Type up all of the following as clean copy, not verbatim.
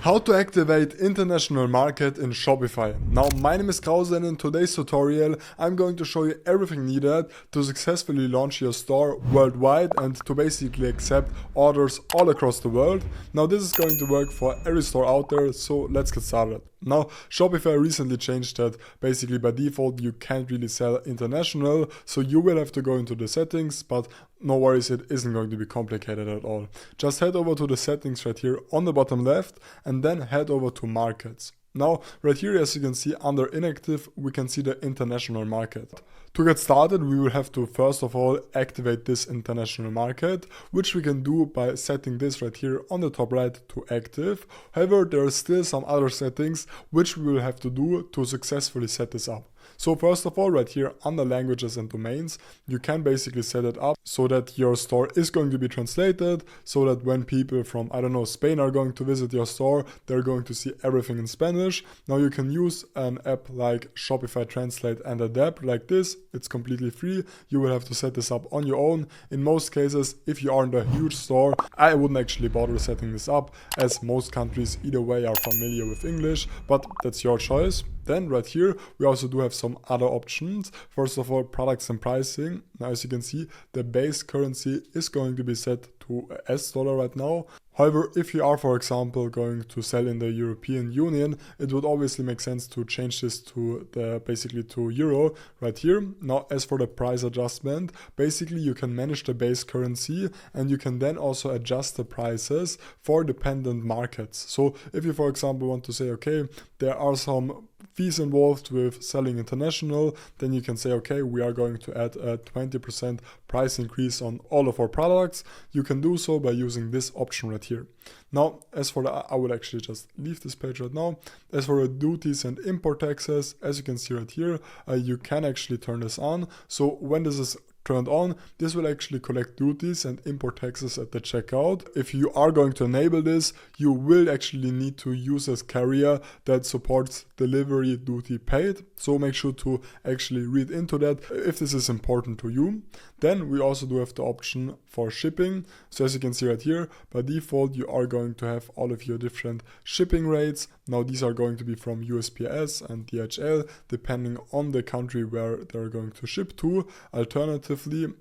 How to activate international market in Shopify. Now, my name is Krause and in today's tutorial I'm going to show you everything needed to successfully launch your store worldwide and to basically accept orders all across the world. Now, this is going to work for every store out there, so let's get started. Now, Shopify recently changed that basically by default you can't really sell international, so you will have to go into the settings, but no worries, it isn't going to be complicated at all. Just head over to the settings right here on the bottom left and then head over to markets. Now, right here, as you can see under inactive, we can see the international market. To get started, we will have to first of all activate this international market, which we can do by setting this right here on the top right to active. However, there are still some other settings which we will have to do to successfully set this up. So first of all, right here under languages and domains, you can basically set it up so that your store is going to be translated, so that when people from, I don't know, Spain are going to visit your store, they're going to see everything in Spanish. Now you can use an app like Shopify Translate and Adapt like this. It's completely free. You will have to set this up on your own. In most cases, if you aren't a huge store, I wouldn't actually bother setting this up, as most countries either way are familiar with English, but that's your choice. Then right here, we also do have some other options. First of all, products and pricing. Now, as you can see, the base currency is going to be set to US dollar right now. However, if you are, for example, going to sell in the European Union, it would obviously make sense to change this to basically to euro right here. Now, as for the price adjustment, basically you can manage the base currency and you can then also adjust the prices for dependent markets. So if you, for example, want to say, okay, there are some fees involved with selling international, then you can say, okay, we are going to add a 20% price increase on all of our products. You can do so by using this option right here. Now, as for I will actually just leave this page right now. As for the duties and import taxes, as you can see right here, you can actually turn this on. So when this is turned on, this will actually collect duties and import taxes at the checkout. If you are going to enable this, you will actually need to use a carrier that supports delivery duty paid. So make sure to actually read into that if this is important to you. Then we also do have the option for shipping. So as you can see right here, by default, you are going to have all of your different shipping rates. Now these are going to be from USPS and DHL, depending on the country where they're going to ship to. Alternatively,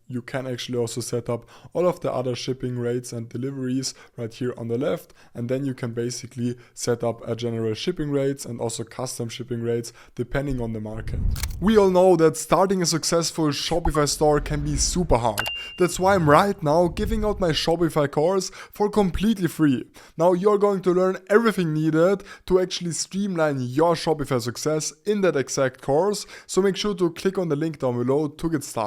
you can actually also set up all of the other shipping rates and deliveries right here on the left, and then you can basically set up a general shipping rates and also custom shipping rates depending on the market. We all know that starting a successful Shopify store can be super hard. That's why I'm right now giving out my Shopify course for completely free. Now you're going to learn everything needed to actually streamline your Shopify success in that exact course, so make sure to click on the link down below to get started.